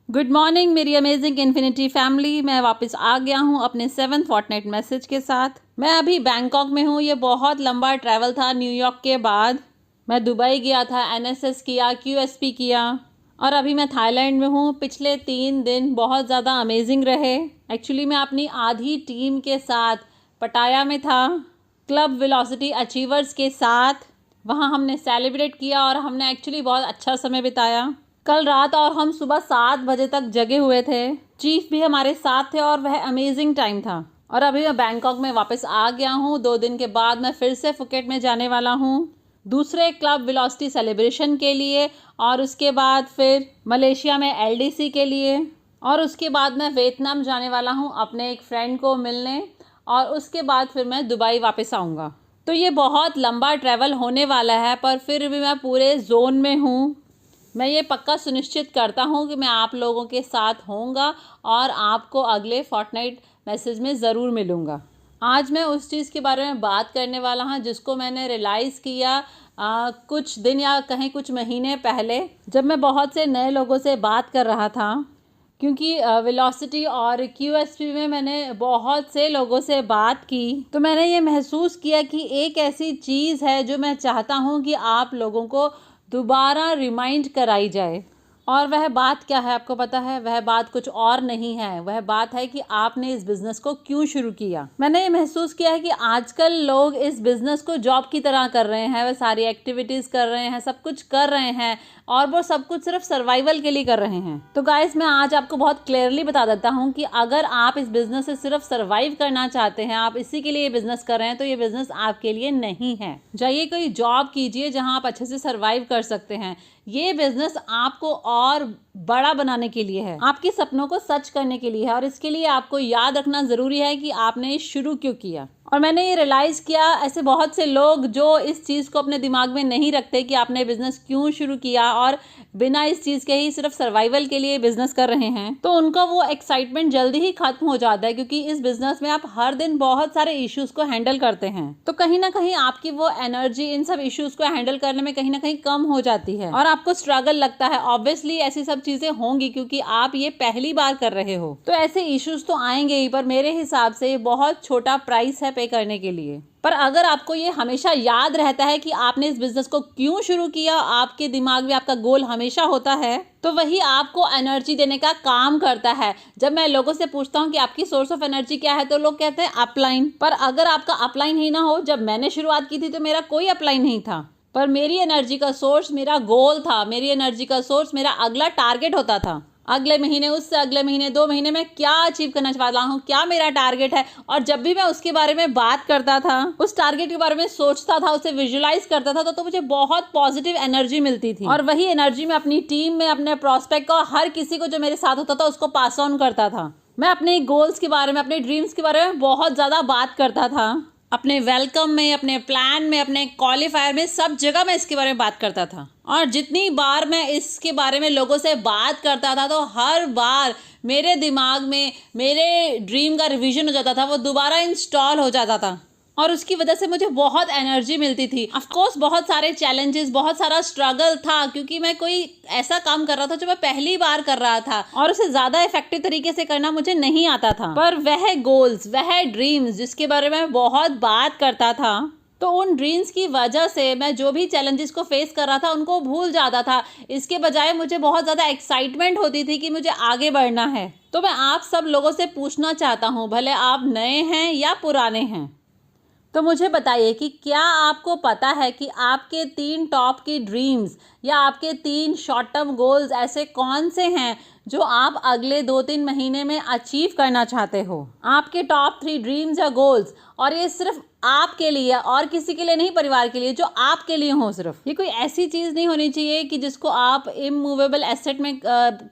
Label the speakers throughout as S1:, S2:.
S1: Good morning मेरी amazing infinity family. मैं वापस आ गया हूँ अपने 7th फॉर्टनाइट मैसेज के साथ। मैं अभी बैंकॉक में हूँ। ये बहुत लंबा ट्रैवल था। न्यूयॉर्क के बाद मैं दुबई गया था, एनएसएस किया, क्यूएसपी किया और अभी मैं थाईलैंड में हूँ। पिछले 3 दिन बहुत ज़्यादा अमेजिंग रहे। एक्चुअली मैं अपनी आधी टीम के साथ पटाया में था, क्लब वेलोसिटी अचीवर्स के साथ। वहाँ हमने सेलिब्रेट किया और हमने एक्चुअली बहुत अच्छा समय बिताया कल रात, और हम सुबह 7 बजे तक जगे हुए थे। चीफ भी हमारे साथ थे और वह अमेजिंग टाइम था। और अभी मैं बैंकॉक में वापस आ गया हूँ। 2 दिन के बाद मैं फिर से फुकेट में जाने वाला हूँ दूसरे क्लब वेलोसिटी सेलिब्रेशन के लिए, और उसके बाद फिर मलेशिया में एलडीसी के लिए, और उसके बाद मैं वियतनाम जाने वाला हूँ अपने एक फ्रेंड को मिलने, और उसके बाद फिर मैं दुबई वापस आऊँगा। तो ये बहुत लंबा ट्रैवल होने वाला है, पर फिर भी मैं पूरे जोन में हूँ। मैं ये पक्का सुनिश्चित करता हूँ कि मैं आप लोगों के साथ होऊंगा और आपको अगले फॉर्टनाइट मैसेज में ज़रूर मिलूँगा। आज मैं उस चीज़ के बारे में बात करने वाला हूँ जिसको मैंने रियलाइज़ किया कुछ दिन या कहीं कुछ महीने पहले, जब मैं बहुत से नए लोगों से बात कर रहा था। क्योंकि वेलोसिटी और क्यूएसपी में मैंने बहुत से लोगों से बात की, तो मैंने ये महसूस किया कि एक ऐसी चीज़ है जो मैं चाहता हूँ कि आप लोगों को दोबारा रिमाइंड कराई जाए। और वह बात क्या है आपको पता है? वह बात कुछ और नहीं है। वह बात है कि आपने इस बिज़नेस को क्यों शुरू किया। मैंने ये महसूस किया है कि आजकल लोग इस बिज़नेस को जॉब की तरह कर रहे हैं। वह सारी एक्टिविटीज़ कर रहे हैं, सब कुछ कर रहे हैं, और वो सब कुछ सिर्फ सर्वाइवल के लिए कर रहे हैं। तो गाइस, मैं आज आपको बहुत क्लियरली बता देता हूँ कि अगर आप इस बिज़नेस से सिर्फ सर्वाइव करना चाहते हैं, आप इसी के लिए ये बिज़नेस कर रहे हैं, तो ये बिज़नेस आपके लिए नहीं है। जाइए कोई जॉब कीजिए जहाँ आप अच्छे से सर्वाइव कर सकते हैं। ये बिज़नेस आपको और बड़ा बनाने के लिए है, आपके सपनों को सच करने के लिए है, और इसके लिए आपको याद रखना ज़रूरी है कि आपने शुरू क्यों किया। और मैंने ये रियलाइज़ किया, ऐसे बहुत से लोग जो इस चीज़ को अपने दिमाग में नहीं रखते कि आपने बिज़नेस क्यों शुरू किया और बिना इस चीज़ के ही सिर्फ सर्वाइवल के लिए बिज़नेस कर रहे हैं, तो उनका वो एक्साइटमेंट जल्दी ही खत्म हो जाता है। क्योंकि इस बिज़नेस में आप हर दिन बहुत सारे इश्यूज़ को हैंडल करते हैं, तो कहीं ना कहीं आपकी वो एनर्जी इन सब इश्यूज़ को हैंडल करने में कहीं ना कहीं कम हो जाती है और आपको स्ट्रगल लगता है। ऑब्वियसली ऐसी सब चीज़ें होंगी क्योंकि आप ये पहली बार कर रहे हो, तो ऐसे इश्यूज़ तो आएंगे ही। पर मेरे हिसाब से ये बहुत छोटा प्राइस है पे करने के लिए। पर अगर आपको ये हमेशा याद रहता है कि आपने इस बिज़नेस को क्यों शुरू किया, आपके दिमाग में आपका गोल हमेशा होता है, तो वही आपको एनर्जी देने का काम करता है। जब मैं लोगों से पूछता हूँ कि आपकी सोर्स ऑफ एनर्जी क्या है, तो लोग कहते हैं अपलाइन। पर अगर आपका अपलाइन ही ना हो, जब मैंने शुरुआत की थी तो मेरा कोई अपलाइन नहीं था, पर मेरी एनर्जी का सोर्स मेरा गोल था। मेरी एनर्जी का सोर्स मेरा अगला टारगेट होता था। अगले महीने, उससे अगले महीने, 2 महीने में क्या अचीव करना चाहता हूँ, क्या मेरा टारगेट है। और जब भी मैं उसके बारे में बात करता था, उस टारगेट के बारे में सोचता था, उसे विजुलाइज करता था, तो मुझे बहुत पॉजिटिव एनर्जी मिलती थी। और वही एनर्जी मैं अपनी टीम में, अपने प्रोस्पेक्ट को, हर किसी को जो मेरे साथ होता था उसको पास ऑन करता था। मैं अपने गोल्स के बारे में, अपने ड्रीम्स के बारे में बहुत ज़्यादा बात करता था। अपने वेलकम में, अपने प्लान में, अपने क्वालिफायर में, सब जगह मैं इसके बारे में बात करता था। और जितनी बार मैं इसके बारे में लोगों से बात करता था, तो हर बार मेरे दिमाग में मेरे ड्रीम का रिवीजन हो जाता था, वो दोबारा इंस्टॉल हो जाता था, और उसकी वजह से मुझे बहुत एनर्जी मिलती थी। ऑफ कोर्स बहुत सारे चैलेंजेस, बहुत सारा स्ट्रगल था, क्योंकि मैं कोई ऐसा काम कर रहा था जो मैं पहली बार कर रहा था और उसे ज़्यादा इफेक्टिव तरीके से करना मुझे नहीं आता था। पर वह गोल्स, वह ड्रीम्स जिसके बारे में मैं बहुत बात करता था, तो उन ड्रीम्स की वजह से मैं जो भी चैलेंजेस को फेस कर रहा था उनको भूल जाता था। इसके बजाय मुझे बहुत ज़्यादा एक्साइटमेंट होती थी कि मुझे आगे बढ़ना है। तो मैं आप सब लोगों से पूछना चाहता हूँ, भले आप नए हैं या पुराने हैं, तो मुझे बताइए कि क्या आपको पता है कि आपके 3 टॉप की ड्रीम्स या आपके 3 शॉर्ट टर्म गोल्स ऐसे कौन से हैं जो आप अगले 2-3 महीने में अचीव करना चाहते हो। आपके टॉप 3 ड्रीम्स या गोल्स, और ये सिर्फ आपके लिए और किसी के लिए नहीं, परिवार के लिए, जो आपके लिए हो। सिर्फ ये कोई ऐसी चीज़ नहीं होनी चाहिए कि जिसको आप इमूवेबल एसेट में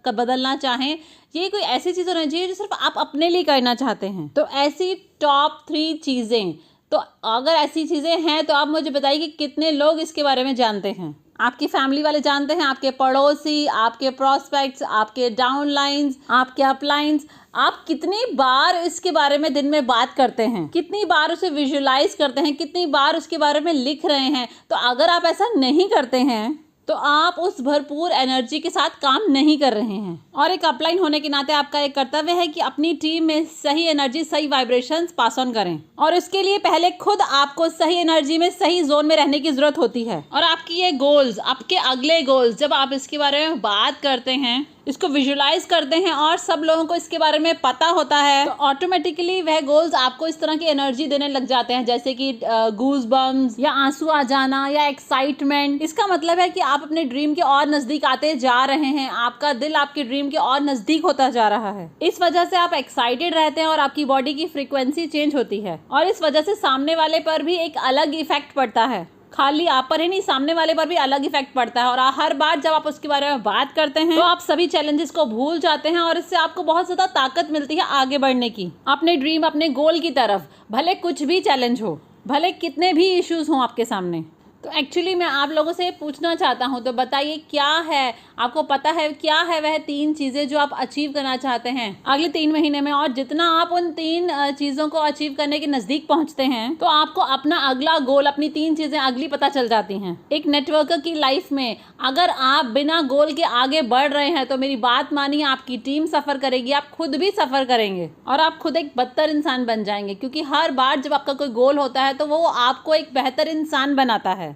S1: बदलना चाहें। ये कोई ऐसी चीज़ होनी चाहिए जो सिर्फ आप अपने लिए करना चाहते हैं। तो ऐसी टॉप 3 चीज़ें, तो अगर ऐसी चीज़ें हैं तो आप मुझे बताइए कि कितने लोग इसके बारे में जानते हैं। आपकी फैमिली वाले जानते हैं, आपके पड़ोसी, आपके प्रॉस्पेक्ट्स, आपके डाउनलाइंस, आपके अपलाइंस। आप कितनी बार इसके बारे में दिन में बात करते हैं, कितनी बार उसे विजुलाइज करते हैं, कितनी बार उसके बारे में लिख रहे हैं। तो अगर आप ऐसा नहीं करते हैं तो आप उस भरपूर एनर्जी के साथ काम नहीं कर रहे हैं। और एक अपलाइन होने के नाते आपका एक कर्तव्य है कि अपनी टीम में सही एनर्जी, सही वाइब्रेशंस पास ऑन करें। और इसके लिए पहले खुद आपको सही एनर्जी में, सही जोन में रहने की जरूरत होती है। और आपकी ये गोल्स, आपके अगले गोल्स, जब आप इसके बारे में बात करते हैं, इसको विजुलाइज करते हैं और सब लोगों को इसके बारे में पता होता है, तो ऑटोमेटिकली वह गोल्स आपको इस तरह की एनर्जी देने लग जाते हैं, जैसे कि गूज बम्स या आंसू आ जाना या एक्साइटमेंट। इसका मतलब है कि आप अपने ड्रीम के और नजदीक आते जा रहे हैं, आपका दिल आपके ड्रीम के और नजदीक होता जा रहा है। इस वजह से आप एक्साइटेड रहते हैं और आपकी बॉडी की फ्रीक्वेंसी चेंज होती है और इस वजह से सामने वाले पर भी एक अलग इफेक्ट पड़ता है। खाली आप पर ही नहीं, सामने वाले पर भी अलग इफेक्ट पड़ता है। और हर बार जब आप उसके बारे में बात करते हैं तो आप सभी चैलेंजेस को भूल जाते हैं और इससे आपको बहुत ज़्यादा ताकत मिलती है आगे बढ़ने की, अपने ड्रीम, अपने गोल की तरफ। भले कुछ भी चैलेंज हो, भले कितने भी इश्यूज हों आपके सामने। तो एक्चुअली मैं आप लोगों से पूछना चाहता हूँ, तो बताइए क्या है, आपको पता है क्या है वह 3 चीज़ें जो आप अचीव करना चाहते हैं अगले 3 महीने में। और जितना आप उन 3 चीज़ों को अचीव करने के नज़दीक पहुँचते हैं तो आपको अपना अगला गोल, अपनी 3 चीज़ें अगली पता चल जाती हैं। एक नेटवर्कर की लाइफ में अगर आप बिना गोल के आगे बढ़ रहे हैं तो मेरी बात मानिए, आपकी टीम सफ़र करेगी, आप खुद भी सफ़र करेंगे और आप खुद एक बदतर इंसान बन जाएंगे। क्योंकि हर बार जब आपका कोई गोल होता है तो वो आपको एक बेहतर इंसान बनाता है,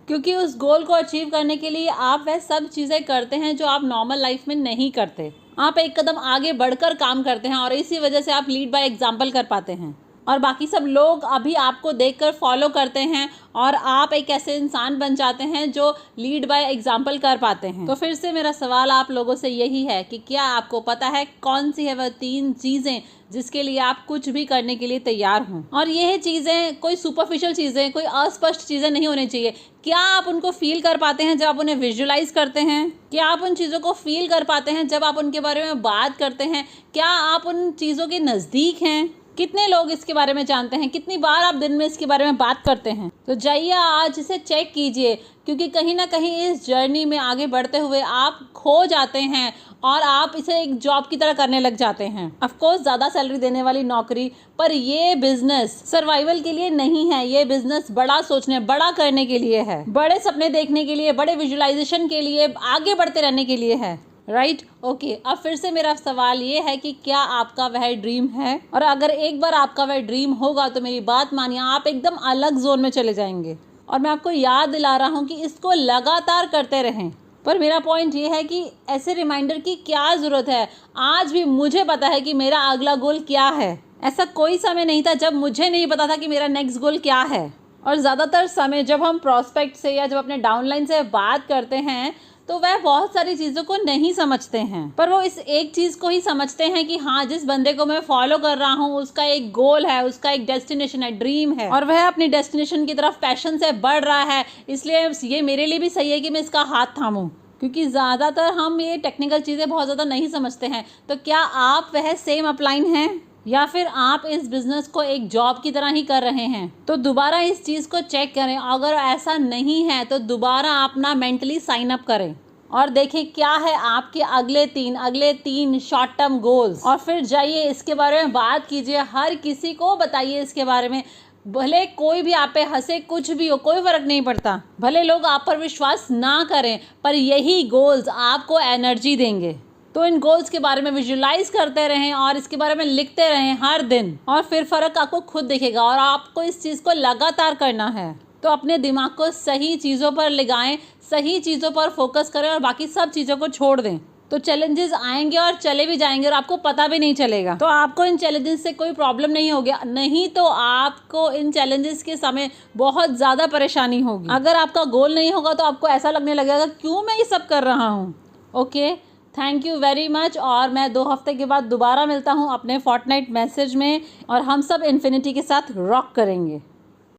S1: क्योंकि उस गोल को अचीव करने के लिए आप वह सब चीज़ें करते हैं जो आप नॉर्मल लाइफ में नहीं करते। आप एक कदम आगे बढ़कर काम करते हैं और इसी वजह से आप लीड बाय एग्जाम्पल कर पाते हैं और बाकी सब लोग अभी आपको देखकर फॉलो करते हैं और आप एक ऐसे इंसान बन जाते हैं जो लीड बाय एग्जाम्पल कर पाते हैं। तो फिर से मेरा सवाल आप लोगों से यही है कि क्या आपको पता है कौन सी है वह 3 चीज़ें जिसके लिए आप कुछ भी करने के लिए तैयार हों? और यह चीज़ें कोई सुपरफिशियल चीज़ें, कोई अस्पष्ट चीज़ें नहीं होनी चाहिए। क्या आप उनको फील कर पाते हैं जब आप उन्हें विजुलाइज करते हैं? क्या आप उन चीज़ों को फील कर पाते हैं जब आप उनके बारे में बात करते हैं? क्या आप उन चीज़ों के नज़दीक हैं? कितने लोग इसके बारे में जानते हैं? कितनी बार आप दिन में इसके बारे में बात करते हैं? तो जाइए आज इसे चेक कीजिए, क्योंकि कहीं ना कहीं इस जर्नी में आगे बढ़ते हुए आप खो जाते हैं और आप इसे एक जॉब की तरह करने लग जाते हैं। ऑफ कोर्स ज़्यादा सैलरी देने वाली नौकरी, पर ये बिजनेस सर्वाइवल के लिए नहीं है। ये बिजनेस बड़ा सोचने, बड़ा करने के लिए है, बड़े सपने देखने के लिए, बड़े विजुअलाइजेशन के लिए, आगे बढ़ते रहने के लिए है। Right, okay. अब फिर से मेरा सवाल ये है कि क्या आपका वह ड्रीम है? और अगर एक बार आपका वह ड्रीम होगा तो मेरी बात मानिए, आप एकदम अलग जोन में चले जाएंगे। और मैं आपको याद दिला रहा हूँ कि इसको लगातार करते रहें। पर मेरा पॉइंट ये है कि ऐसे रिमाइंडर की क्या ज़रूरत है? आज भी मुझे पता है कि मेरा अगला गोल क्या है। ऐसा कोई समय नहीं था जब मुझे नहीं पता था कि मेरा नेक्स्ट गोल क्या है। और ज़्यादातर समय जब हम प्रॉस्पेक्ट से या जब अपने डाउनलाइन से बात करते हैं तो वह बहुत सारी चीज़ों को नहीं समझते हैं, पर वो इस एक चीज़ को ही समझते हैं कि हाँ, जिस बंदे को मैं फॉलो कर रहा हूँ उसका एक गोल है, उसका एक डेस्टिनेशन है, ड्रीम है, और वह अपनी डेस्टिनेशन की तरफ पैशन से बढ़ रहा है, इसलिए ये मेरे लिए भी सही है कि मैं इसका हाथ थामूँ। क्योंकि ज़्यादातर हम ये टेक्निकल चीज़ें बहुत ज़्यादा नहीं समझते हैं। तो क्या आप वह सेम अपलाइन हैं या फिर आप इस बिज़नेस को एक जॉब की तरह ही कर रहे हैं? तो दोबारा इस चीज़ को चेक करें। अगर ऐसा नहीं है तो दोबारा अपना मेंटली साइन अप करें और देखें क्या है आपके अगले तीन शॉर्ट टर्म गोल्स, और फिर जाइए इसके बारे में बात कीजिए। हर किसी को बताइए इसके बारे में। भले कोई भी आप पे हंसे, कुछ भी हो, कोई फ़र्क नहीं पड़ता। भले लोग आप पर विश्वास ना करें, पर यही गोल्स आपको एनर्जी देंगे। तो इन गोल्स के बारे में विजुलाइज करते रहें और इसके बारे में लिखते रहें हर दिन, और फिर फ़र्क आपको खुद दिखेगा। और आपको इस चीज़ को लगातार करना है। तो अपने दिमाग को सही चीज़ों पर लगाएं, सही चीज़ों पर फोकस करें और बाकी सब चीज़ों को छोड़ दें। तो चैलेंजेस आएंगे और चले भी जाएंगे और आपको पता भी नहीं चलेगा। तो आपको इन चैलेंजेस से कोई प्रॉब्लम नहीं होगी, नहीं तो आपको इन चैलेंजेस के समय बहुत ज़्यादा परेशानी होगी। अगर आपका गोल नहीं होगा तो आपको ऐसा लगने लगेगा क्यों मैं ये सब कर रहा हूँ। Okay, thank you very much. और मैं 2 हफ्ते के बाद दोबारा मिलता हूँ अपने फोर्टनाइट मैसेज में, और हम सब इन्फिनिटी के साथ रॉक करेंगे।